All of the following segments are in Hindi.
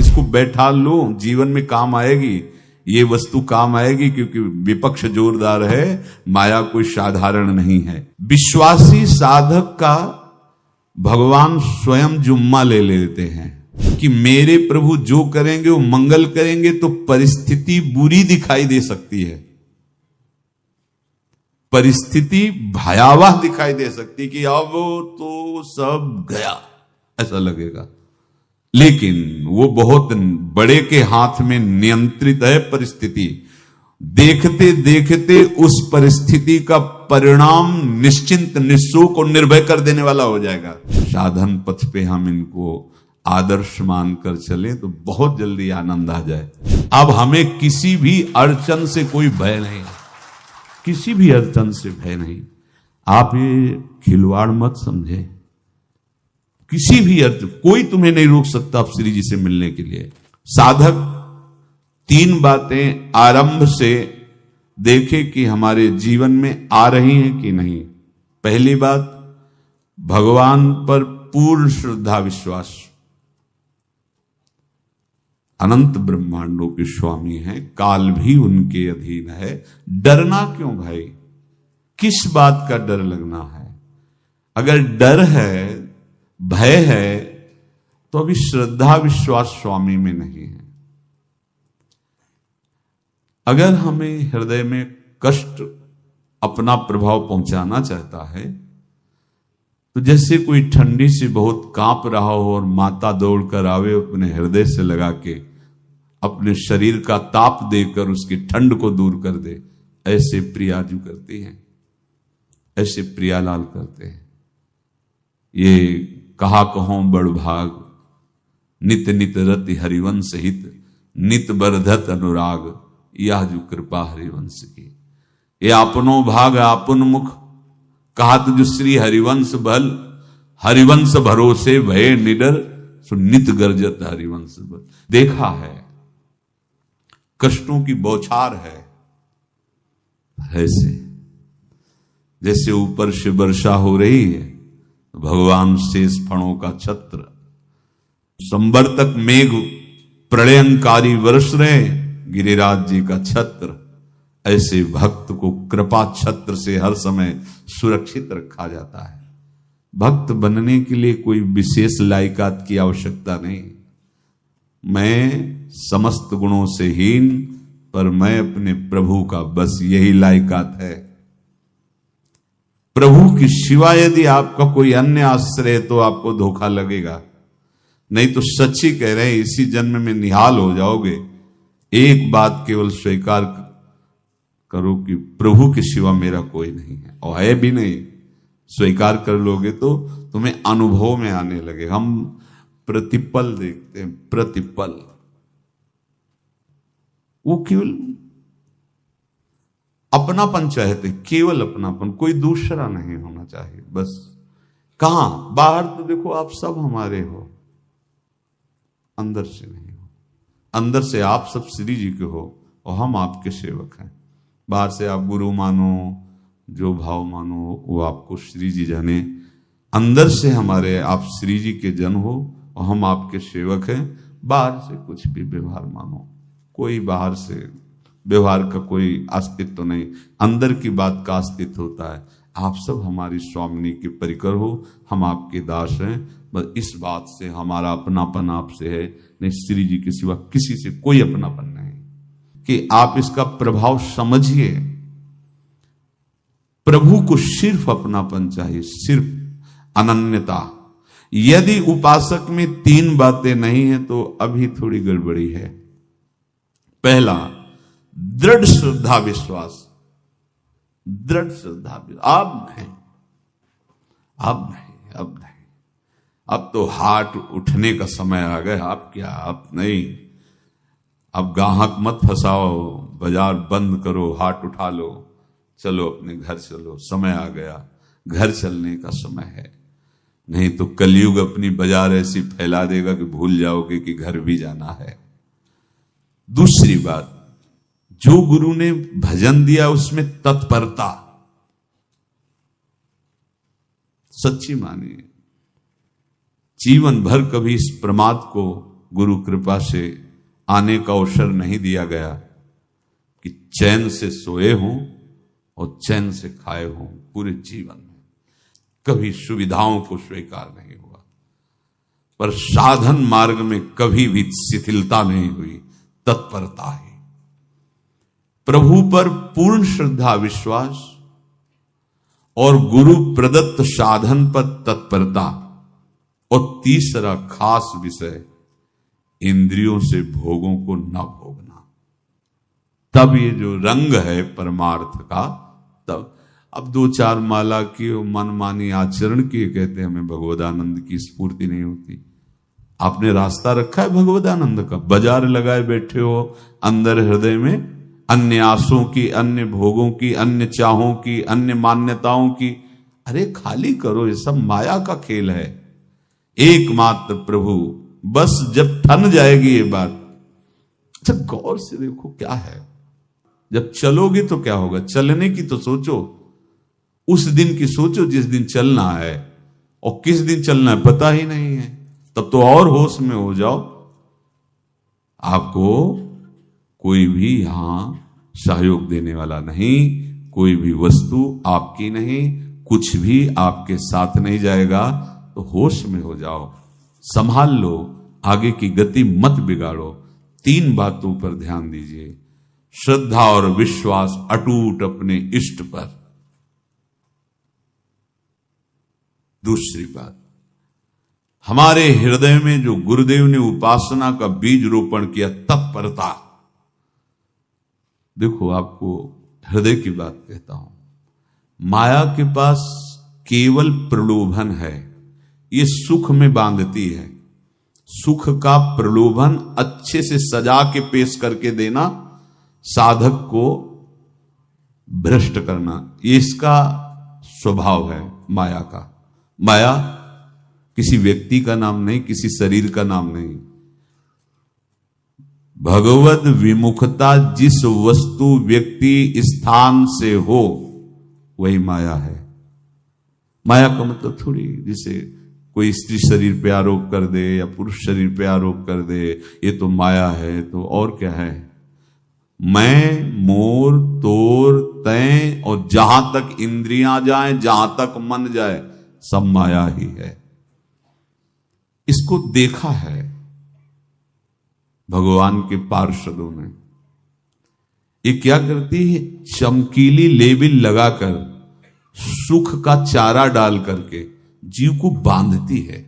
इसको बैठा लो, जीवन में काम आएगी, ये वस्तु काम आएगी, क्योंकि विपक्ष जोरदार है, माया कोई साधारण नहीं है। विश्वासी साधक का भगवान स्वयं जुम्मा ले लेते हैं कि मेरे प्रभु जो करेंगे वो मंगल करेंगे। तो परिस्थिति बुरी दिखाई दे सकती है, परिस्थिति भयावह दिखाई दे सकती कि अब तो सब गया ऐसा लगेगा, लेकिन वो बहुत बड़े के हाथ में नियंत्रित है परिस्थिति। देखते देखते उस परिस्थिति का परिणाम निश्चिंत, निःशोक और निर्भय कर देने वाला हो जाएगा। साधन पथ पे हम इनको आदर्श मानकर चले तो बहुत जल्दी आनंद आ जाए। अब हमें किसी भी अड़चन से कोई भय नहीं, किसी भी अड़चन से भय नहीं। आप ये खिलवाड़ मत समझे, किसी भी अर्थ कोई तुम्हें नहीं रोक सकता आप श्री जी से मिलने के लिए। साधक 3 बातें आरंभ से देखे कि हमारे जीवन में आ रही हैं कि नहीं। पहली बात, भगवान पर पूर्ण श्रद्धा विश्वास। अनंत ब्रह्मांडों के स्वामी हैं, काल भी उनके अधीन है। डरना क्यों भाई, किस बात का डर लगना है? अगर डर है, भय है, तो अभी श्रद्धा विश्वास स्वामी में नहीं है। अगर हमें हृदय में कष्ट अपना प्रभाव पहुंचाना चाहता है, तो जैसे कोई ठंडी से बहुत कांप रहा हो और माता दौड़कर आवे, अपने हृदय से लगा के अपने शरीर का ताप देकर उसकी ठंड को दूर कर दे, ऐसे प्रियाजू करती हैं, ऐसे प्रियालाल करते हैं। ये कहा कहो बड़ भाग, नित नित रति हरिवंश हित, नित बरधत अनुराग, यह जो कृपा हरिवंश की। ये आपनो भाग आपन मुख, कहत जो श्री हरिवंश बल, हरिवंश भरोसे भय निडर, सो नित गर्जत हरिवंश बल। देखा है, कष्टों की बौछार है, ऐसे जैसे ऊपर से वर्षा हो रही है, भगवान शेष फणों का छत्र, संवर्तक मेघ प्रलयंकारी वर्ष रहे, गिरिराज जी का छत्र। ऐसे भक्त को कृपा छत्र से हर समय सुरक्षित रखा जाता है। भक्त बनने के लिए कोई विशेष लायकात की आवश्यकता नहीं। मैं समस्त गुणों से हीन, पर मैं अपने प्रभु का बस यही लायकात है। प्रभु की सिवा यदि आपका कोई अन्य आश्रय है तो आपको धोखा लगेगा, नहीं तो सच्ची कह रहे हैं इसी जन्म में निहाल हो जाओगे। एक बात केवल स्वीकार करो कि प्रभु की सिवा मेरा कोई नहीं है, और है भी नहीं। स्वीकार कर लोगे तो तुम्हें अनुभव में आने लगे। हम प्रतिपल देखते हैं, प्रतिपल, वो केवल अपनापन चाहते, केवल अपनापन, कोई दूसरा नहीं होना चाहिए बस। कहां बाहर तो देखो आप सब हमारे हो, अंदर से नहीं हो। अंदर से आप सब श्री जी के हो और हम आपके सेवक हैं। बाहर से आप गुरु मानो, जो भाव मानो वो आपको श्री जी जाने। अंदर से हमारे आप श्री जी के जन हो और हम आपके सेवक हैं। बाहर से कुछ भी व्यवहार मानो, कोई बाहर से व्यवहार का कोई अस्तित्व नहीं, अंदर की बात का अस्तित्व होता है। आप सब हमारी स्वामिनी के परिकर हो, हम आपके दास हैं। बस इस बात से हमारा अपनापन आपसे है, नहीं श्री जी के सिवा किसी से कोई अपनापन नहीं। कि आप इसका प्रभाव समझिए। प्रभु को सिर्फ अपनापन चाहिए, सिर्फ अनन्यता। यदि उपासक में 3 बातें नहीं है तो अभी थोड़ी गड़बड़ी है। पहला, दृढ़ श्रद्धा विश्वास। दृढ़ श्रद्धा, अब नहीं, अब नहीं, अब नहीं, अब तो हाथ उठने का समय आ गया। अब क्या, अब नहीं, अब गाहक मत फंसाओ, बाजार बंद करो, हाथ उठा लो, चलो अपने घर चलो, समय आ गया, घर चलने का समय है। नहीं तो कलयुग अपनी बाजार ऐसी फैला देगा कि भूल जाओगे कि घर भी जाना है। दूसरी बात, जो गुरु ने भजन दिया उसमें तत्परता, सच्ची मानिए। जीवन भर कभी इस प्रमाद को गुरु कृपा से आने का अवसर नहीं दिया गया कि चैन से सोए हों और चैन से खाए हों। पूरे जीवन में कभी सुविधाओं को स्वीकार नहीं हुआ, पर साधन मार्ग में कभी भी शिथिलता नहीं हुई, तत्परता ही। प्रभु पर पूर्ण श्रद्धा विश्वास और गुरु प्रदत्त साधन पर तत्परता, और तीसरा खास विषय इंद्रियों से भोगों को न भोगना। तब ये जो रंग है परमार्थ का, तब अब 2-4 माला की और मनमानी आचरण की कहते हैं हमें भगवदानंद की स्फूर्ति नहीं होती। आपने रास्ता रखा है भगवदानंद का, बाजार लगाए बैठे हो अंदर हृदय में अन्य आसों की, अन्य भोगों की, अन्य चाहों की, अन्य मान्यताओं की। अरे खाली करो, ये सब माया का खेल है। एकमात्र प्रभु, बस जब ठन जाएगी ये बात। अच्छा गौर से देखो क्या है, जब चलोगे तो क्या होगा, चलने की तो सोचो, उस दिन की सोचो जिस दिन चलना है, और किस दिन चलना है पता ही नहीं है, तब तो और होश में हो जाओ। आपको कोई भी यहां सहयोग देने वाला नहीं, कोई भी वस्तु आपकी नहीं, कुछ भी आपके साथ नहीं जाएगा, तो होश में हो जाओ, संभाल लो, आगे की गति मत बिगाड़ो। 3 बातों पर ध्यान दीजिए, श्रद्धा और विश्वास अटूट अपने इष्ट पर। दूसरी बात, हमारे हृदय में जो गुरुदेव ने उपासना का बीज रोपण किया, तत्परता। देखो आपको हृदय की बात कहता हूं, माया के पास केवल प्रलोभन है, ये सुख में बांधती है। सुख का प्रलोभन अच्छे से सजा के पेश करके देना, साधक को भ्रष्ट करना, ये इसका स्वभाव है माया का। माया किसी व्यक्ति का नाम नहीं, किसी शरीर का नाम नहीं। भगवत विमुखता जिस वस्तु व्यक्ति स्थान से हो वही माया है। माया का मतलब थोड़ी जैसे कोई स्त्री शरीर पे आरोप कर दे या पुरुष शरीर पे आरोप कर दे, ये तो माया है, तो और क्या है। मैं, मोर, तोर, तय और जहां तक इंद्रियां जाएं, जहां तक मन जाए, सब माया ही है। इसको देखा है भगवान के पार्षदों ने। ये क्या करती है, चमकीली लेबिल लगाकर, सुख का चारा डाल करके जीव को बांधती है।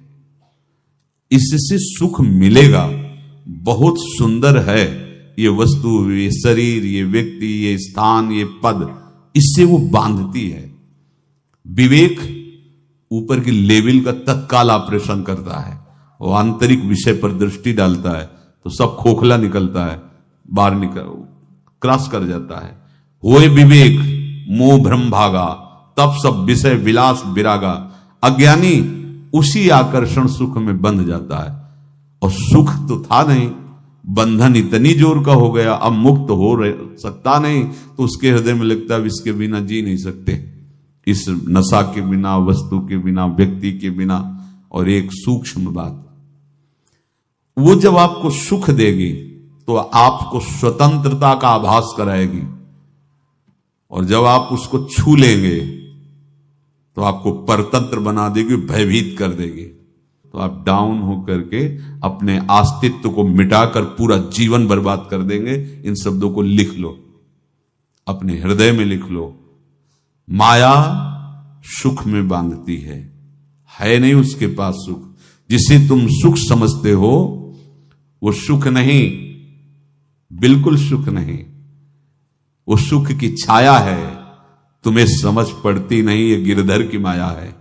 इससे सुख मिलेगा, बहुत सुंदर है ये वस्तु, ये शरीर, ये व्यक्ति, ये स्थान, ये पद, इससे वो बांधती है। विवेक ऊपर की लेबिल का तत्काल ऑपरेशन करता है, वो आंतरिक विषय पर दृष्टि डालता है, तो सब खोखला निकलता है, बाहर निकल क्रॉस कर जाता है। होए विवेक मोह भ्रम भागा, तब सब विषय विलास विरागा। अज्ञानी उसी आकर्षण सुख में बंध जाता है, और सुख तो था नहीं, बंधन इतनी जोर का हो गया, अब मुक्त हो सकता नहीं, तो उसके हृदय में लगता है इसके बिना जी नहीं सकते, इस नशा के बिना, वस्तु के बिना, व्यक्ति के बिना। और एक सूक्ष्म बात, वो जब आपको सुख देगी तो आपको स्वतंत्रता का आभास कराएगी, और जब आप उसको छू लेंगे तो आपको परतंत्र बना देगी, भयभीत कर देगी। तो आप डाउन होकर के अपने अस्तित्व को मिटाकर पूरा जीवन बर्बाद कर देंगे। इन शब्दों को लिख लो, अपने हृदय में लिख लो। माया सुख में बांधती है नहीं उसके पास सुख। जिसे तुम सुख समझते हो वो सुख नहीं, बिल्कुल सुख नहीं, वो सुख की छाया है, तुम्हें समझ पड़ती नहीं, ये गिरधर की माया है।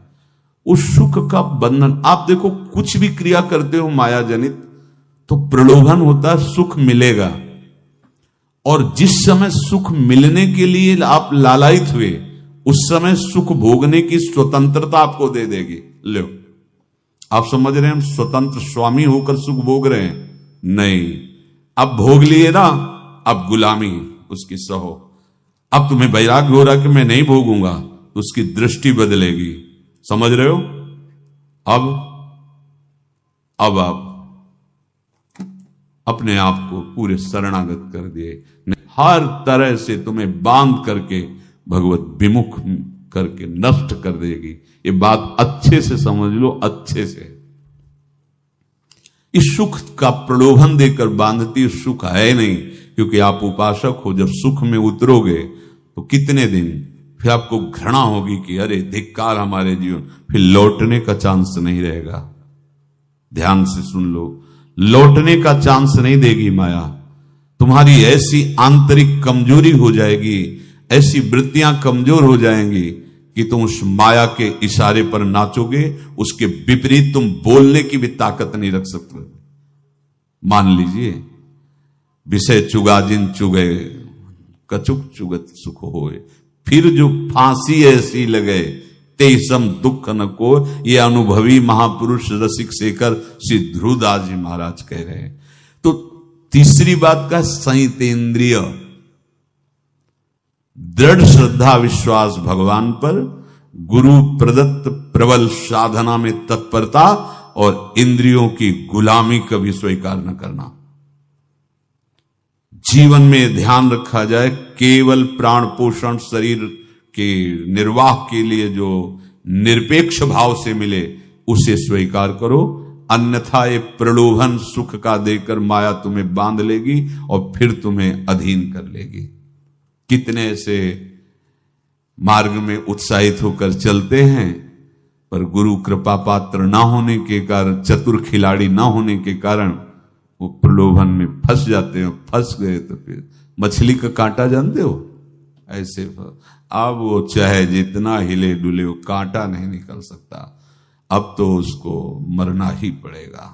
उस सुख का बंधन, आप देखो कुछ भी क्रिया करते हो माया जनित, तो प्रलोभन होता है सुख मिलेगा, और जिस समय सुख मिलने के लिए आप लालायित हुए, उस समय सुख भोगने की स्वतंत्रता आपको दे देगी। लो, आप समझ रहे हैं हम स्वतंत्र स्वामी होकर सुख भोग रहे हैं? नहीं, अब भोग लिए ना, अब गुलामी उसकी सहो। अब तुम्हें वैराग्य हो रहा कि मैं नहीं भोगूंगा, तो उसकी दृष्टि बदलेगी। समझ रहे हो? अब आप अपने आप को पूरे शरणागत कर दिए, हर तरह से तुम्हें बांध करके भगवत विमुख करके नष्ट कर देगी। ये बात अच्छे से समझ लो, अच्छे से। इस सुख का प्रलोभन देकर बांधती सुख है नहीं, क्योंकि आप उपासक हो। जब सुख में उतरोगे तो कितने दिन फिर आपको घृणा होगी कि अरे धिक्कार हमारे जीवन, फिर लौटने का चांस नहीं रहेगा। ध्यान से सुन लो, लौटने का चांस नहीं देगी माया। तुम्हारी ऐसी आंतरिक कमजोरी हो जाएगी, ऐसी वृत्तियां कमजोर हो जाएंगी कि तुम उस माया के इशारे पर नाचोगे, उसके विपरीत तुम बोलने की भी ताकत नहीं रख सकते। मान लीजिए, विषय चुगा जिन चुगे, कचुक चुगत सुख होए, फिर जो फांसी ऐसी लगे तेसम दुख न को। ये अनुभवी महापुरुष रसिक शेखर श्री ध्रुवदास जी महाराज कह रहे हैं। तो तीसरी बात का संयतेंद्रिय, दृढ़ श्रद्धा विश्वास भगवान पर, गुरु प्रदत्त प्रबल साधना में तत्परता, और इंद्रियों की गुलामी कभी स्वीकार न करना। जीवन में ध्यान रखा जाए, केवल प्राण पोषण शरीर के निर्वाह के लिए जो निरपेक्ष भाव से मिले उसे स्वीकार करो, अन्यथा ये प्रलोभन सुख का देकर माया तुम्हें बांध लेगी और फिर तुम्हें अधीन कर लेगी। कितने ऐसे मार्ग में उत्साहित होकर चलते हैं, पर गुरु कृपा पात्र ना होने के कारण, चतुर खिलाड़ी ना होने के कारण वो प्रलोभन में फंस जाते हैं। फंस गए तो फिर मछली का कांटा जानते हो, ऐसे अब वो चाहे जितना हिले डुले वो कांटा नहीं निकल सकता, अब तो उसको मरना ही पड़ेगा।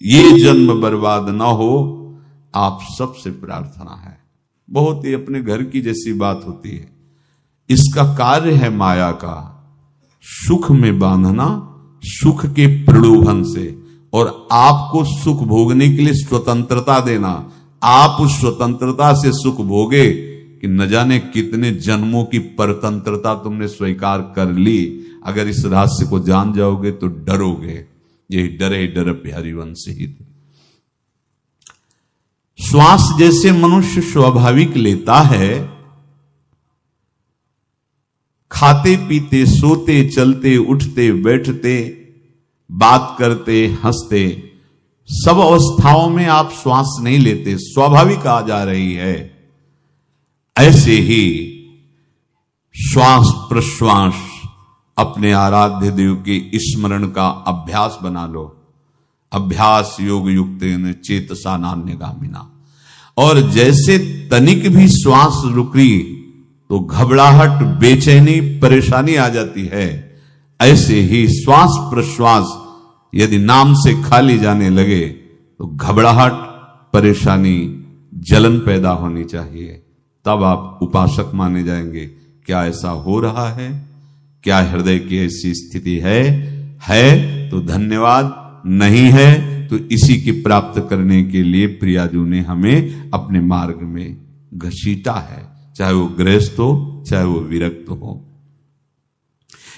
ये जन्म बर्बाद ना हो, आप सबसे प्रार्थना है। बहुत ही अपने घर की जैसी बात होती है। इसका कार्य है माया का सुख में बांधना, सुख के प्रलोभन से, और आपको सुख भोगने के लिए स्वतंत्रता देना। आप उस स्वतंत्रता से सुख भोगे कि न जाने कितने जन्मों की परतंत्रता तुमने स्वीकार कर ली। अगर इस रहस्य को जान जाओगे तो डरोगे। यही डरे डर हरिवंश ही थे। श्वास जैसे मनुष्य स्वाभाविक लेता है, खाते पीते सोते चलते उठते बैठते बात करते हंसते, सब अवस्थाओं में आप श्वास नहीं लेते, स्वाभाविक आ जा रही है। ऐसे ही श्वास प्रश्वास अपने आराध्य देव के स्मरण का अभ्यास बना लो। अभ्यास योग युक्त चेतसा नान्यगामिना। और जैसे तनिक भी श्वास रुकी तो घबराहट, बेचैनी, परेशानी आ जाती है, ऐसे ही श्वास प्रश्वास यदि नाम से खाली जाने लगे तो घबराहट, परेशानी, जलन पैदा होनी चाहिए। तब आप उपासक माने जाएंगे। क्या ऐसा हो रहा है? क्या हृदय की ऐसी स्थिति है तो धन्यवाद, नहीं है तो इसी की प्राप्त करने के लिए प्रियाजू ने हमें अपने मार्ग में घसीटा है, चाहे वो गृहस्थ हो चाहे वो विरक्त हो।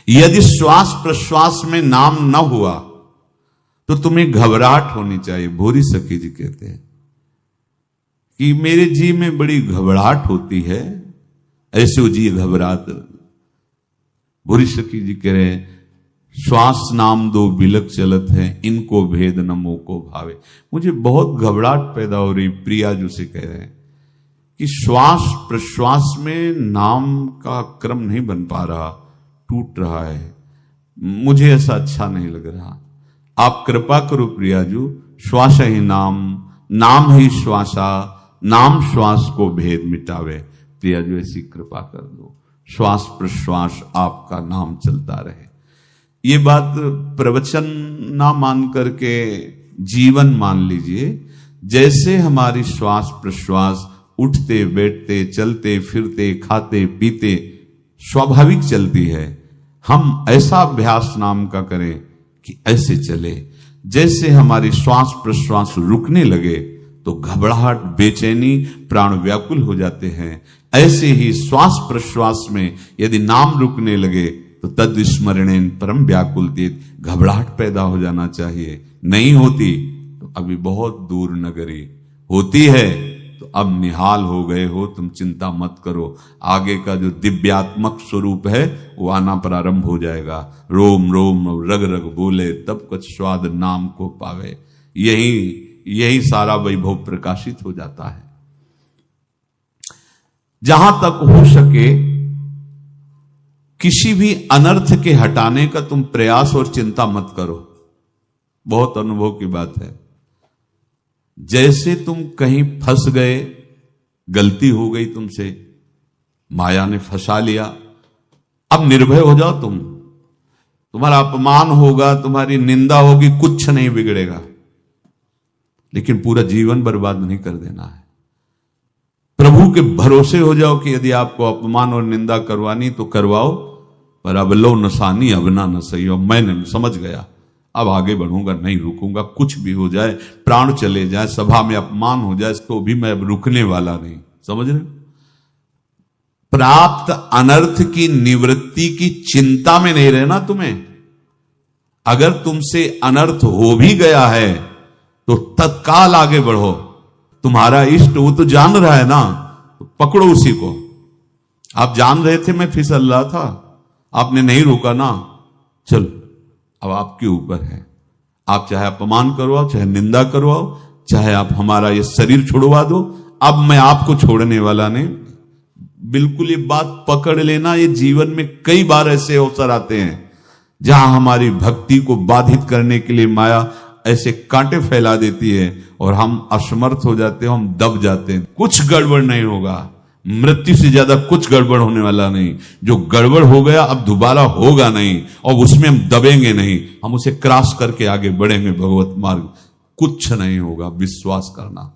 यदि श्वास प्रश्वास में नाम न हुआ तो तुम्हें घबराहट होनी चाहिए। भोरी सखी जी कहते हैं कि मेरे जी में बड़ी घबराहट होती है, ऐसे वो जी घबरात। भोरी सखी जी कह रहे हैं, श्वास नाम दो बिलक चलत है, इनको भेद न मोको भावे। मुझे बहुत घबराहट पैदा हो रही। प्रिया जो से कह रहे हैं कि श्वास प्रश्वास में नाम का क्रम नहीं बन पा रहा, टूट रहा है, मुझे ऐसा अच्छा नहीं लग रहा। आप कृपा करो प्रियाजू, श्वास ही नाम, नाम ही श्वासा, नाम श्वास को भेद मिटावे। प्रियाजू ऐसी कृपा कर दो, श्वास प्रश्वास आपका नाम चलता रहे। ये बात प्रवचन ना मान करके जीवन मान लीजिए। जैसे हमारी श्वास प्रश्वास उठते बैठते चलते फिरते खाते पीते स्वाभाविक चलती है, हम ऐसा अभ्यास नाम का करें कि ऐसे चले। जैसे हमारी श्वास प्रश्वास रुकने लगे तो घबराहट, बेचैनी, प्राण व्याकुल हो जाते हैं, ऐसे ही श्वास प्रश्वास में यदि नाम रुकने लगे तो तद स्मरणेन परम व्याकुल, घबराहट पैदा हो जाना चाहिए। नहीं होती तो अभी बहुत दूर नगरी होती है, तो अब निहाल हो गए हो, तुम चिंता मत करो, आगे का जो दिव्यात्मक स्वरूप है वो आना प्रारंभ हो जाएगा। रोम रोम रग रग बोले तब कुछ स्वाद नाम को पावे। यही सारा वैभव प्रकाशित हो जाता है। जहां तक हो सके किसी भी अनर्थ के हटाने का तुम प्रयास और चिंता मत करो। बहुत अनुभव की बात है। जैसे तुम कहीं फंस गए, गलती हो गई तुमसे, माया ने फंसा लिया, अब निर्भय हो जाओ। तुम्हारा अपमान होगा, तुम्हारी निंदा होगी, कुछ नहीं बिगड़ेगा, लेकिन पूरा जीवन बर्बाद नहीं कर देना है। प्रभु के भरोसे हो जाओ कि यदि आपको अपमान और निंदा करवानी तो करवाओ, पर अब लो नसानी अब ना न सही हो। मैंने समझ गया, अब आगे बढ़ूंगा, नहीं रुकूंगा, कुछ भी हो जाए, प्राण चले जाए, सभा में अपमान हो जाए, तो भी मैं अब रुकने वाला नहीं। समझ रहे? प्राप्त अनर्थ की निवृत्ति की चिंता में नहीं रहना तुम्हें। अगर तुमसे अनर्थ हो भी गया है तो तत्काल आगे बढ़ो। तुम्हारा इष्ट वो तो जान रहा है ना, तो पकड़ो उसी को। आप जान रहे थे मैं फिसल रहा था, आपने नहीं रोका ना, चलो अब आपके ऊपर है। आप चाहे अपमान करवाओ, चाहे निंदा करवाओ, चाहे आप हमारा ये शरीर छुड़वा दो, अब मैं आपको छोड़ने वाला नहीं। बिल्कुल ये बात पकड़ लेना। ये जीवन में कई बार ऐसे अवसर आते हैं जहां हमारी भक्ति को बाधित करने के लिए माया ऐसे कांटे फैला देती है और हम असमर्थ हो जाते हैं, हम दब जाते हैं। कुछ गड़बड़ नहीं होगा, मृत्यु से ज्यादा कुछ गड़बड़ होने वाला नहीं। जो गड़बड़ हो गया अब दोबारा होगा नहीं, और उसमें हम दबेंगे नहीं, हम उसे क्रॉस करके आगे बढ़ेंगे भगवत मार्ग। कुछ नहीं होगा, विश्वास करना।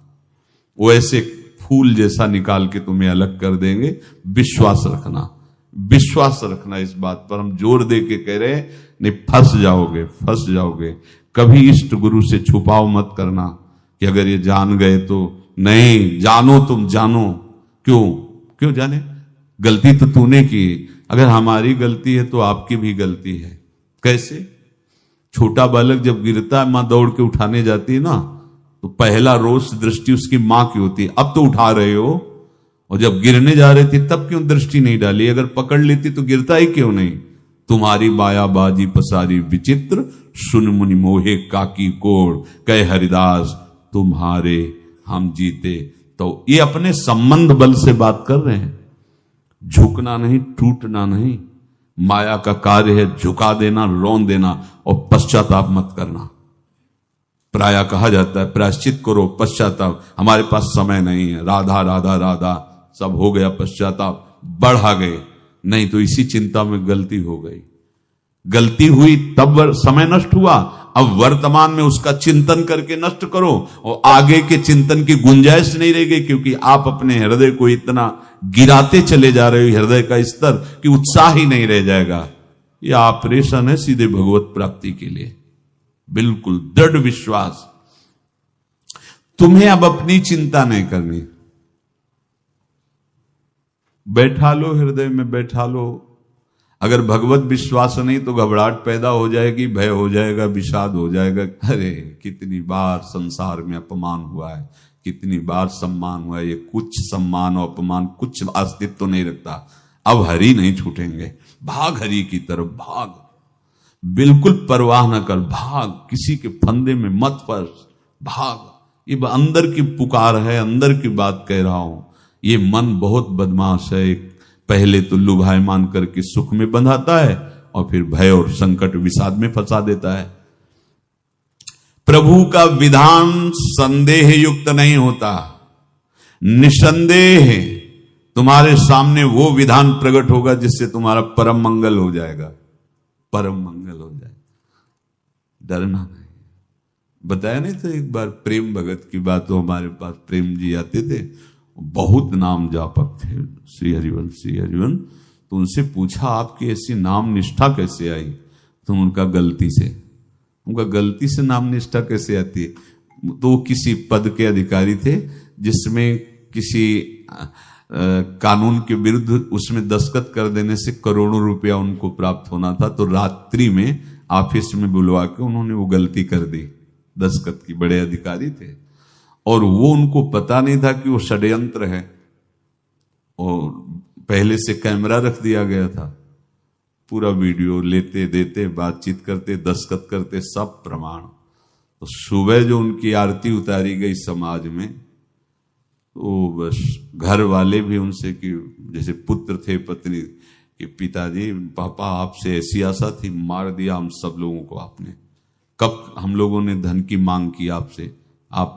वो ऐसे फूल जैसा निकाल के तुम्हें अलग कर देंगे। विश्वास रखना, विश्वास रखना। इस बात पर हम जोर दे के कह रहे हैं, नहीं फंस जाओगे, फंस जाओगे। कभी इष्ट गुरु से छुपाव मत करना कि अगर ये जान गए तो। नहीं, जानो, तुम जानो। क्यों जाने? गलती तो तूने की। अगर हमारी गलती है तो आपकी भी गलती है। कैसे? छोटा बालक जब गिरता है, मां दौड़ के उठाने जाती है ना, तो पहला रोष दृष्टि उसकी मां की होती है। अब तो उठा रहे हो, और जब गिरने जा रहे थे तब क्यों दृष्टि नहीं डाली? अगर पकड़ लेती तो गिरता ही क्यों नहीं? तुम्हारी माया बाजी पसारी विचित्र, सुन मुनि मोहे काकी कोड़, कहे हरिदास तुम्हारे हम जीते। तो ये अपने संबंध बल से बात कर रहे हैं। झुकना नहीं, टूटना नहीं। माया का कार्य है झुका देना, रौन देना, और पश्चाताप मत करना। प्रायः कहा जाता है प्रायश्चित करो, पश्चाताप। हमारे पास समय नहीं है। राधा राधा राधा सब हो गया, पश्चाताप बढ़ा गए। नहीं तो इसी चिंता में गलती हो गई। गलती हुई तब समय नष्ट हुआ, अब वर्तमान में उसका चिंतन करके नष्ट करो, और आगे के चिंतन की गुंजाइश नहीं रह गई, क्योंकि आप अपने हृदय को इतना गिराते चले जा रहे हो, हृदय का स्तर, कि उत्साह ही नहीं रह जाएगा। यह ऑपरेशन है सीधे भगवत प्राप्ति के लिए। बिल्कुल दृढ़ विश्वास। तुम्हें अब अपनी चिंता नहीं करनी। बैठा लो, हृदय में बैठा लो। अगर भगवत विश्वास नहीं तो घबराहट पैदा हो जाएगी, भय हो जाएगा, विषाद हो जाएगा। अरे कितनी बार संसार में अपमान हुआ है, कितनी बार सम्मान हुआ है। ये कुछ सम्मान और अपमान कुछ अस्तित्व तो नहीं रखता। अब हरि नहीं छूटेंगे। भाग हरि की तरफ, भाग। बिल्कुल परवाह न कर, भाग। किसी के फंदे में मत फंस, भाग। ये अंदर की पुकार है, अंदर की बात कह रहा हूं। ये मन बहुत बदमाश है। पहले तो लुभायमान करके सुख में बंधाता है, और फिर भय और संकट विषाद में फंसा देता है। प्रभु का विधान संदेह युक्त नहीं होता। निसंदेह तुम्हारे सामने वो विधान प्रकट होगा जिससे तुम्हारा परम मंगल हो जाएगा। परम मंगल हो जाए, डरना नहीं। बताया नहीं तो एक बार प्रेम भगत की बात। तो हमारे पास प्रेम जी आते थे, बहुत नाम जापक थे, श्री हरिवंश श्री हरिवंश। तो उनसे पूछा आपकी ऐसी नाम निष्ठा कैसे आई? तो उनका गलती से नाम निष्ठा कैसे आती है? तो किसी पद के अधिकारी थे जिसमें किसी कानून के विरुद्ध उसमें दस्तखत कर देने से करोड़ों रुपया उनको प्राप्त होना था। तो रात्रि में ऑफिस में बुलवा के उन्होंने वो गलती कर दी, दस्खत की, बड़े अधिकारी थे, और वो उनको पता नहीं था कि वो षड्यंत्र है, और पहले से कैमरा रख दिया गया था, पूरा वीडियो लेते देते, बातचीत करते, दस्खत करते, सब प्रमाण। तो सुबह जो उनकी आरती उतारी गई समाज में, तो बस घर वाले भी उनसे कि जैसे पुत्र थे पत्नी कि पिताजी पापा आपसे ऐसी आशा थी, मार दिया हम सब लोगों को आपने, कब हम लोगों ने धन की मांग की आपसे, आप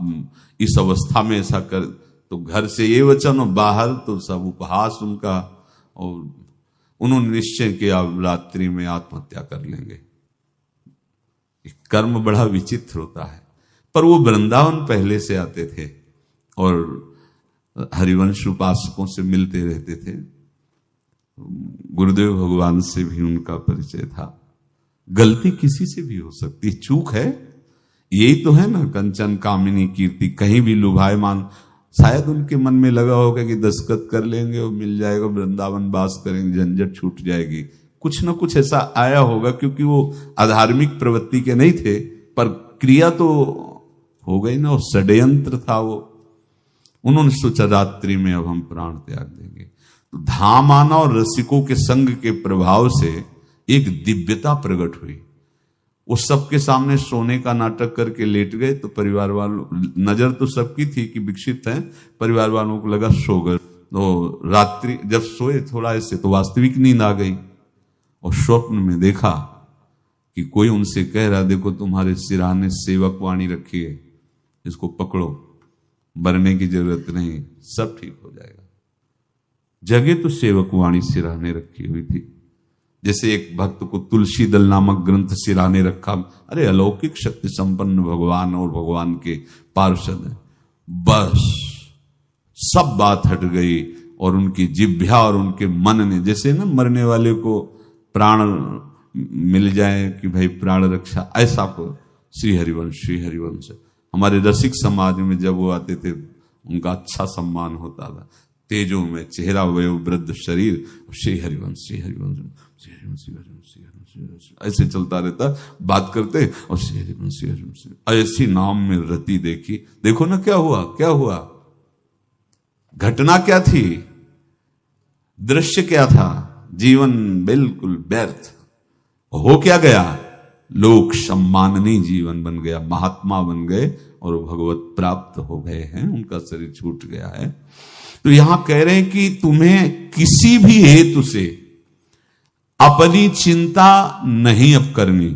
इस अवस्था में ऐसा कर। तो घर से ये वचन और बाहर तो सब उपहास उनका, और उन्होंने निश्चय किया रात्रि में आत्महत्या कर लेंगे। कर्म बड़ा विचित्र होता है। पर वो वृंदावन पहले से आते थे और हरिवंश उपासकों से मिलते रहते थे, गुरुदेव भगवान से भी उनका परिचय था। गलती किसी से भी हो सकती, चूक है, यही तो है ना, कंचन कामिनी कीर्ति, कहीं भी लुभायमान। शायद उनके मन में लगा होगा कि दस्तखत कर लेंगे और मिल जाएगा, वृंदावन वास करेंगे, झंझट छूट जाएगी, कुछ ना कुछ ऐसा आया होगा, क्योंकि वो अधार्मिक प्रवृत्ति के नहीं थे, पर क्रिया तो हो गई ना, षड्यंत्र था वो। उन्होंने सोचा रात्रि में अब हम प्राण त्याग देंगे। तो धाम आना और रसिकों के संग के प्रभाव से एक दिव्यता प्रकट हुई। वो सबके सामने सोने का नाटक करके लेट गए, तो परिवार वालों, नजर तो सबकी थी कि विकसित है, परिवार वालों को लगा सो गए। तो रात्रि जब सोए थोड़ा ऐसे, तो वास्तविक नींद आ गई, और स्वप्न में देखा कि कोई उनसे कह रहा, देखो तुम्हारे सिरहाने सेवक वाणी रखी है, इसको पकड़ो, मरने की जरूरत नहीं, सब ठीक हो जाएगा। जगह तो सेवक वाणी सिरहाने रखी हुई थी, जैसे एक भक्त को तुलसी दल नामक ग्रंथ सिरहाने रखा। अरे अलौकिक शक्ति संपन्न भगवान और भगवान के पार्षद हैं। बस सब बात हट गई, और उनकी जिह्वा और उनके मन ने, जैसे ना मरने वाले को प्राण मिल जाए कि भाई प्राण रक्षा, ऐसा को श्री हरिवंश हमारे रसिक समाज में जब वो आते थे उनका अच्छा सम्मान होता था। तेजो में चेहरा, वयो वृद्ध शरीर, श्री हरिवंश ऐसे चलता रहता, बात करते और श्री हरिवंश ऐसी नाम में रति देखी। देखो ना क्या हुआ, घटना क्या थी, दृश्य क्या था, जीवन बिल्कुल व्यर्थ हो क्या गया, लोक सम्माननीय जीवन बन गया, महात्मा बन गए और भगवत प्राप्त हो गए हैं, उनका शरीर छूट गया है। तो यहां कह रहे हैं कि तुम्हें किसी भी हेतु से अपनी चिंता नहीं अब करनी।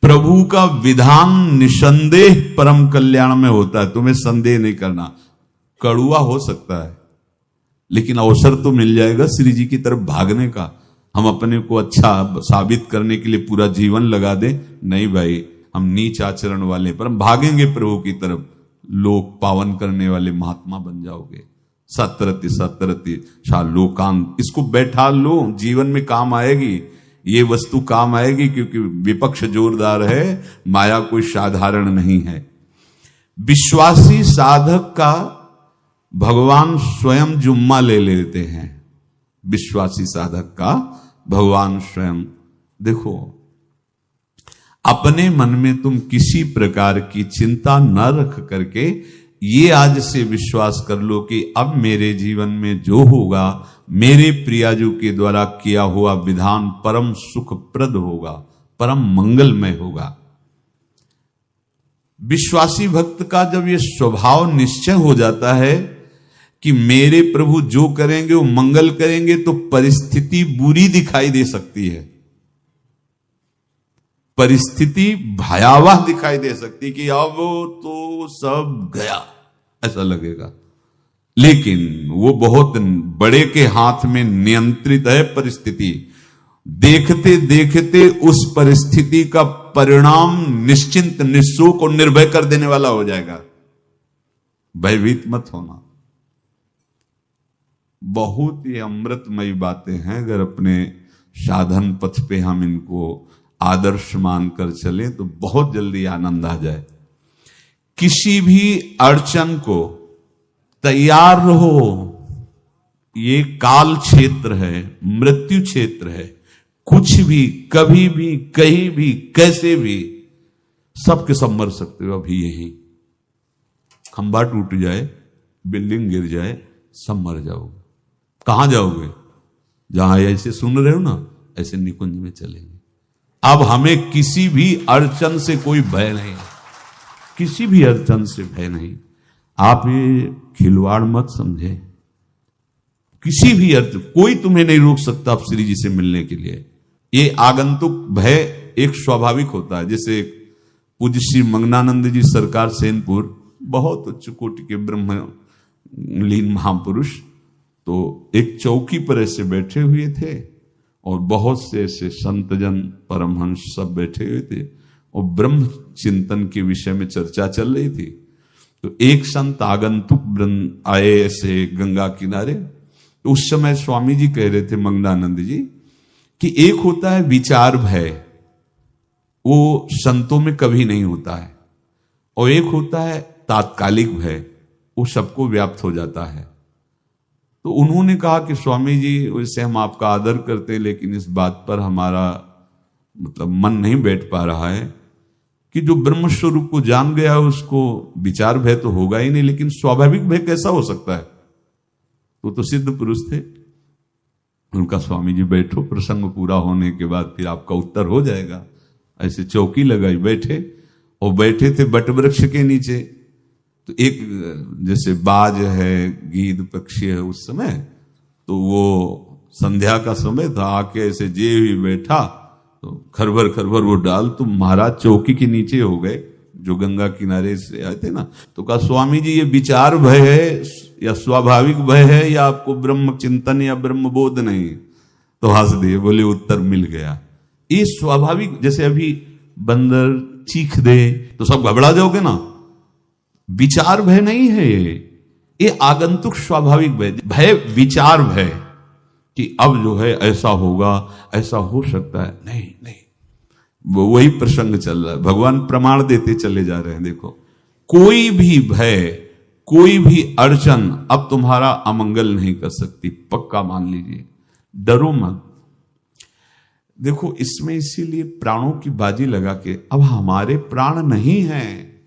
प्रभु का विधान निसंदेह परम कल्याण में होता है, तुम्हें संदेह नहीं करना। कड़ुआ हो सकता है, लेकिन अवसर तो मिल जाएगा श्री जी की तरफ भागने का। हम अपने को अच्छा साबित करने के लिए पूरा जीवन लगा दें, नहीं भाई, हम नीच आचरण वाले पर हम भागेंगे प्रभु की तरफ, लोक पावन करने वाले महात्मा बन जाओगे। सतरति शाह लोकांत, इसको बैठा लो, जीवन में काम आएगी, ये वस्तु काम आएगी, क्योंकि विपक्ष जोरदार है, माया कोई साधारण नहीं है। विश्वासी साधक का भगवान स्वयं जुम्मा ले लेते हैं, विश्वासी साधक का भगवान स्वयं। देखो, अपने मन में तुम किसी प्रकार की चिंता न रख करके ये आज से विश्वास कर लो कि अब मेरे जीवन में जो होगा, मेरे प्रियाजू के द्वारा किया हुआ विधान परम सुखप्रद होगा, परम मंगलमय होगा। विश्वासी भक्त का जब ये स्वभाव निश्चय हो जाता है कि मेरे प्रभु जो करेंगे वो मंगल करेंगे, तो परिस्थिति बुरी दिखाई दे सकती है, परिस्थिति भयावह दिखाई दे सकती कि अब तो सब गया, ऐसा लगेगा। लेकिन वो बहुत बड़े के हाथ में नियंत्रित है परिस्थिति। देखते देखते उस परिस्थिति का परिणाम निश्चिंत, निःशोक और निर्भय कर देने वाला हो जाएगा। भयभीत मत होना। बहुत ही अमृतमयी बातें हैं, अगर अपने साधन पथ पे हम इनको आदर्श मानकर चले तो बहुत जल्दी आनंद आ जाए। किसी भी अड़चन को तैयार रहो, ये काल क्षेत्र है, मृत्यु क्षेत्र है। कुछ भी, कभी भी, कहीं भी, कैसे भी सब के सब मर सकते हो अभी यही। खंभा टूट जाए, बिल्डिंग गिर जाए, सब मर जाओगे। कहां जाओगे? जहां ऐसे सुन रहे हो ना, ऐसे निकुंज में चलेंगे। अब हमें किसी भी अड़चन से कोई भय नहीं है, किसी भी अड़चन से भय नहीं। आप ये खिलवाड़ मत समझे। किसी भी अर्थ कोई तुम्हें नहीं रोक सकता आप श्री जी से मिलने के लिए। ये आगंतुक भय एक स्वाभाविक होता है। जैसे पूज्य श्री मंगनानंद जी सरकार सेनपुर, बहुत उच्च कोटि के ब्रह्मलीन महापुरुष, तो एक चौकी पर ऐसे बैठे हुए थे और बहुत से ऐसे संतजन परमहंस सब बैठे हुए थे और ब्रह्म चिंतन के विषय में चर्चा चल रही थी। तो एक संत आगंतुक वृंद आए ऐसे गंगा किनारे। तो उस समय स्वामी जी कह रहे थे मंगनानंद जी कि एक होता है विचार भय, वो संतों में कभी नहीं होता है, और एक होता है तात्कालिक भय, वो सबको व्याप्त हो जाता है। तो उन्होंने कहा कि स्वामी जी वैसे हम आपका आदर करते हैं, लेकिन इस बात पर हमारा मतलब मन नहीं बैठ पा रहा है कि जो ब्रह्म स्वरूप को जान गया उसको विचार भय तो होगा ही नहीं, लेकिन स्वाभाविक भय कैसा हो सकता है? तो सिद्ध पुरुष थे। उनका स्वामी जी बैठो, प्रसंग पूरा होने के बाद फिर आपका उत्तर हो जाएगा। ऐसे चौकी लगाई, बैठे और बैठे थे बट वृक्ष के नीचे। तो एक जैसे बाज है, गीद पक्षी है, उस समय तो वो संध्या का समय था, आके ऐसे जे ही बैठा तो खरबर खरबर वो डाल, तो महाराज चौकी के नीचे हो गए जो गंगा किनारे से आए थे ना। तो कहा स्वामी जी ये विचार भय है या स्वाभाविक भय है या आपको ब्रह्म चिंतन या ब्रह्म बोध नहीं? तो हंस दिए, बोले उत्तर मिल गया। ये स्वाभाविक, जैसे अभी बंदर चीख दे तो सब घबरा जाओगे ना, विचार भय नहीं है ये आगंतुक स्वाभाविक भय। भय विचार भय कि अब जो है ऐसा होगा, ऐसा हो सकता है, नहीं नहीं, वही प्रसंग चल रहा है। भगवान प्रमाण देते चले जा रहे हैं। देखो, कोई भी भय, कोई भी अड़चन अब तुम्हारा अमंगल नहीं कर सकती, पक्का मान लीजिए, डरो मत। देखो इसमें इसीलिए प्राणों की बाजी लगा के, अब हमारे प्राण नहीं हैं,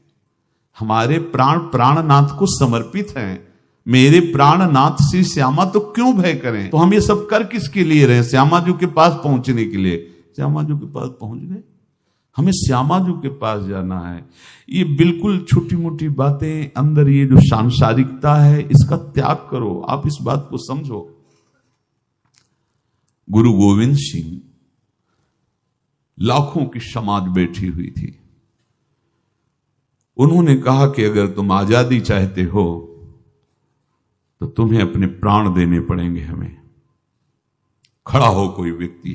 हमारे प्राण प्राणनाथ को समर्पित हैं। मेरे प्राणनाथ श्री श्यामा, तो क्यों भय करें? तो हम ये सब कर किसके लिए रहे? श्यामा जी के पास पहुंचने के लिए। श्यामा जी के पास पहुंच गए, हमें श्यामा जी के पास जाना है। ये बिल्कुल छोटी मोटी बातें, अंदर ये जो सांसारिकता है इसका त्याग करो। आप इस बात को समझो। गुरु गोविंद सिंह, लाखों की समाज बैठी हुई थी, उन्होंने कहा कि अगर तुम आजादी चाहते हो तो तुम्हें अपने प्राण देने पड़ेंगे। हमें खड़ा हो कोई व्यक्ति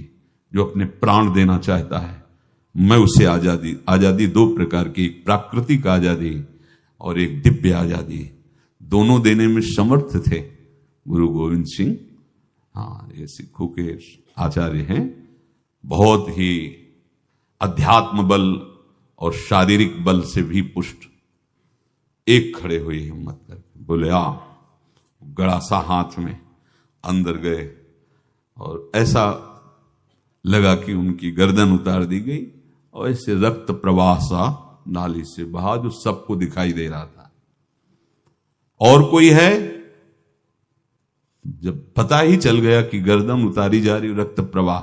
जो अपने प्राण देना चाहता है, मैं उसे आजादी, आजादी दो प्रकार की, एक प्राकृतिक आजादी और एक दिव्य आजादी, दोनों देने में समर्थ थे गुरु गोविंद सिंह। हाँ, ये सिखों के आचार्य हैं, बहुत ही अध्यात्म बल और शारीरिक बल से भी पुष्ट। एक खड़े हुए हिम्मत करके बोले आ, गड़ासा हाथ में अंदर गए और ऐसा लगा कि उनकी गर्दन उतार दी गई और ऐसे रक्त प्रवाह सा नाली से बहा, जो सबको दिखाई दे रहा था। और कोई है? जब पता ही चल गया कि गर्दन उतारी जा रही, रक्त प्रवाह,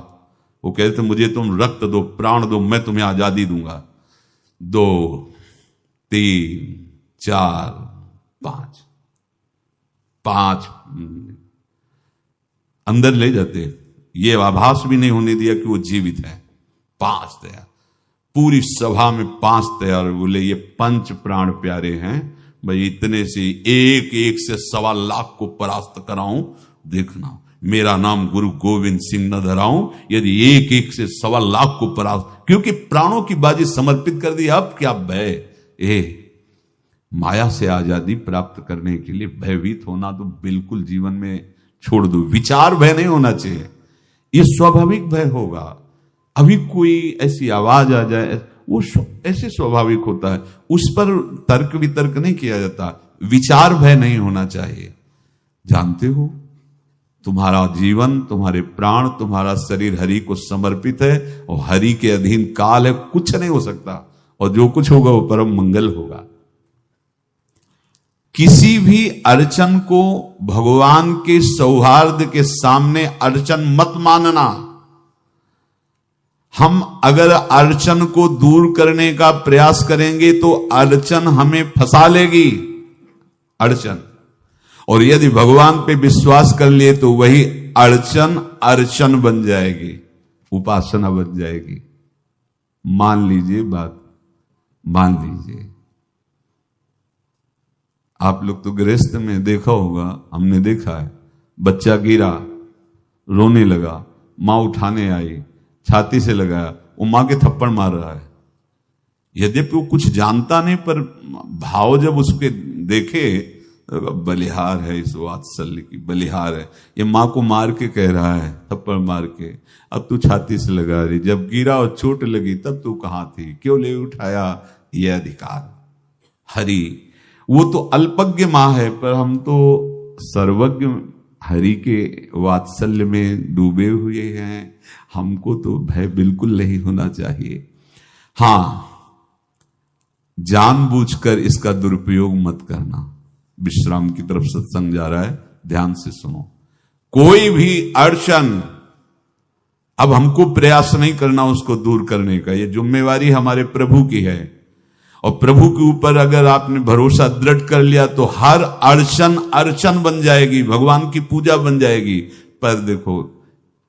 वो कहते मुझे तुम रक्त दो, प्राण दो, मैं तुम्हें आजादी दूंगा। 2 3 4 5 अंदर ले जाते, ये आभास भी नहीं होने दिया कि वो जीवित है। 5 तैयार, पूरी सभा में 5 तैयार। बोले ये पंच प्राण प्यारे हैं भाई, इतने से एक एक से 1.25 लाख को परास्त कराऊं, देखना मेरा नाम गुरु गोविंद सिंह न धराऊं, यदि एक एक से 1.25 लाख को परास्त, क्योंकि प्राणों की बाजी समर्पित कर दी। अब क्या भय? माया से आजादी प्राप्त करने के लिए भयभीत होना तो बिल्कुल जीवन में छोड़ दो। विचार भय नहीं होना चाहिए, ये स्वाभाविक भय होगा। अभी कोई ऐसी आवाज आ जाए, वो ऐसे स्वाभाविक होता है, उस पर तर्क वितर्क नहीं किया जाता। विचार भय नहीं होना चाहिए। जानते हो, तुम्हारा जीवन, तुम्हारे प्राण, तुम्हारा शरीर हरि को समर्पित है और हरि के अधीन काल है, कुछ नहीं हो सकता। और जो कुछ होगा वो परम मंगल होगा। किसी भी अर्चन को भगवान के सौहार्द के सामने अर्चन मत मानना। हम अगर अर्चन को दूर करने का प्रयास करेंगे तो अर्चन हमें फंसा लेगी, अर्चन। और यदि भगवान पे विश्वास कर लिए तो वही अर्चन अर्चन बन जाएगी, उपासना बन जाएगी। मान लीजिए बात, मान लीजिए आप लोग तो गृहस्थ में देखा होगा, हमने देखा है, बच्चा गिरा, रोने लगा, मां उठाने आई, छाती से लगाया, वो मां के थप्पड़ मार रहा है। यद्यपि वो कुछ जानता नहीं, पर भाव जब उसके देखे, बलिहार है इस वात्सल्य की, बलिहार है, ये मां को मार के कह रहा है, थप्पड़ मार के, अब तू छाती से लगा रही, जब गिरा और चोट लगी तब तू कहां थी, क्यों ले उठाया, ये अधिकार। हरि वो तो अल्पज्ञ मां है, पर हम तो सर्वज्ञ हरि के वात्सल्य में डूबे हुए हैं। हमको तो भय बिल्कुल नहीं होना चाहिए। हां, जानबूझकर इसका दुरुपयोग मत करना। विश्राम की तरफ सत्संग जा रहा है, ध्यान से सुनो। कोई भी अड़चन अब हमको प्रयास नहीं करना उसको दूर करने का, ये जिम्मेवारी हमारे प्रभु की है। और प्रभु के ऊपर अगर आपने भरोसा दृढ़ कर लिया तो हर अड़चन अर्चन बन जाएगी, भगवान की पूजा बन जाएगी। पर देखो,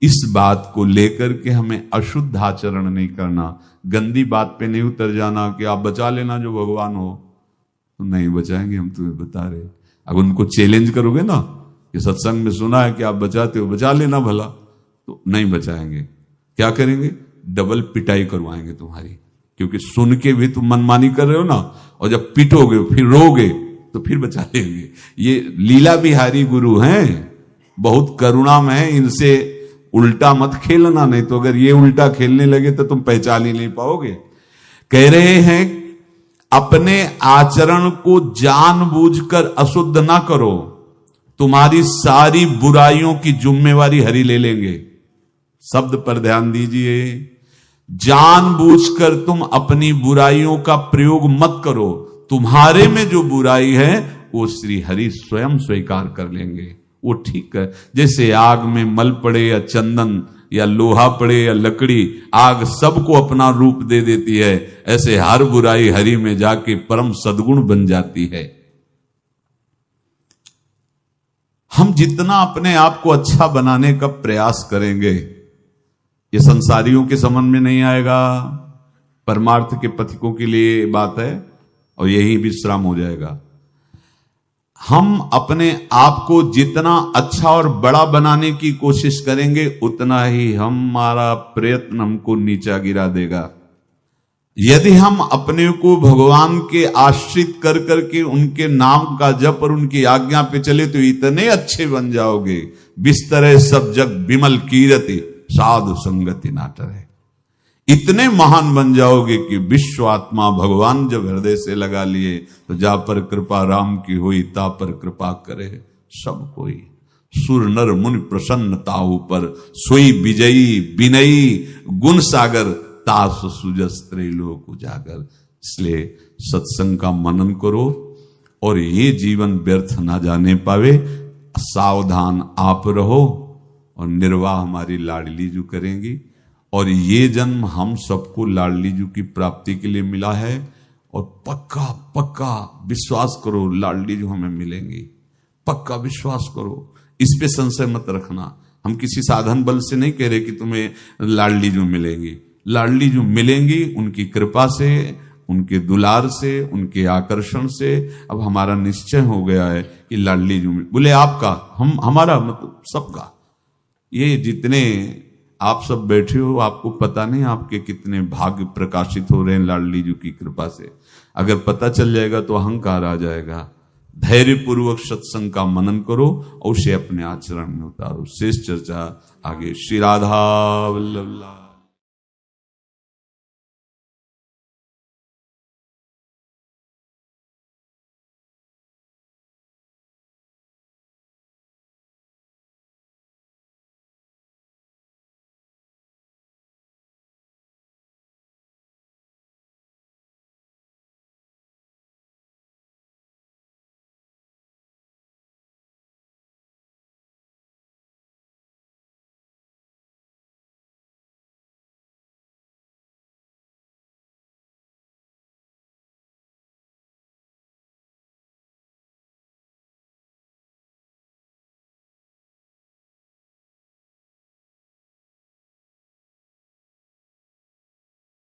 इस बात को लेकर के हमें अशुद्ध आचरण नहीं करना, गंदी बात पे नहीं उतर जाना कि आप बचा लेना जो भगवान हो। तो नहीं बचाएंगे, हम तुम्हें बता रहे। अगर उनको चैलेंज करोगे ना कि सत्संग में सुना है कि आप बचाते हो, बचा लेना भला, तो नहीं बचाएंगे। क्या करेंगे? डबल पिटाई करवाएंगे तुम्हारी, क्योंकि सुन के भी तुम मनमानी कर रहे हो ना, और जब पिटोगे फिर रोगे तो फिर बचा लेंगे। ये लीला बिहारी गुरु हैं, बहुत करुणामय है, इनसे उल्टा मत खेलना, नहीं तो अगर ये उल्टा खेलने लगे तो तुम पहचान ही नहीं पाओगे। कह रहे हैं अपने आचरण को जानबूझकर अशुद्ध ना करो, तुम्हारी सारी बुराइयों की जिम्मेवारी हरि ले लेंगे। शब्द पर ध्यान दीजिए, जानबूझकर तुम अपनी बुराइयों का प्रयोग मत करो, तुम्हारे में जो बुराई है वो श्री हरि स्वयं स्वीकार कर लेंगे। वो ठीक है, जैसे आग में मल पड़े या चंदन या लोहा पड़े या लकड़ी, आग सबको अपना रूप दे देती है, ऐसे हर बुराई हरि में जाके परम सद्गुण बन जाती है। हम जितना अपने आप को अच्छा बनाने का प्रयास करेंगे, ये संसारियों के समझ में नहीं आएगा, परमार्थ के पथिकों के लिए बात है, और यही विश्राम हो जाएगा। हम अपने आप को जितना अच्छा और बड़ा बनाने की कोशिश करेंगे, उतना ही हमारा प्रयत्न हमको नीचा गिरा देगा। यदि हम अपने को भगवान के आश्रित कर करके उनके नाम का जप और उनकी आज्ञा पे चले तो इतने अच्छे बन जाओगे, बिस्तरे सब जग विमल कीरति साधु संगति नाटर है। इतने महान बन जाओगे कि विश्व आत्मा भगवान जब हृदय से लगा लिए तो जा पर कृपा राम की हुई, ता पर कृपा करे सब कोई। सुर नर मुनि प्रसन्नता ऊपर, सोई विजयी विनयी गुण सागर, तास सुजस त्रैलोक उजागर। इसलिए सत्संग का मनन करो और ये जीवन व्यर्थ ना जाने पावे, सावधान आप रहो, और निर्वाह हमारी लाडली जू करेंगी। और ये जन्म हम सबको लाडली जू की प्राप्ति के लिए मिला है, और पक्का पक्का विश्वास करो लाडली जू हमें मिलेंगी, पक्का विश्वास करो, इस पे संशय मत रखना। हम किसी साधन बल से नहीं कह रहे कि तुम्हें लाडली जू मिलेंगी, लाडली जू मिलेंगी उनकी कृपा से, उनके दुलार से, उनके आकर्षण से। अब हमारा निश्चय हो गया है कि लाडली जू बोले आपका, हम हमारा मतलब सबका। ये जितने आप सब बैठे हो, आपको पता नहीं आपके कितने भाग्य प्रकाशित हो रहे हैं लाडली जी की कृपा से। अगर पता चल जाएगा तो अहंकार आ जाएगा। धैर्य पूर्वक सत्संग का मनन करो और उसे अपने आचरण में उतारो। शेष चर्चा आगे। श्री राधा वल्लभ।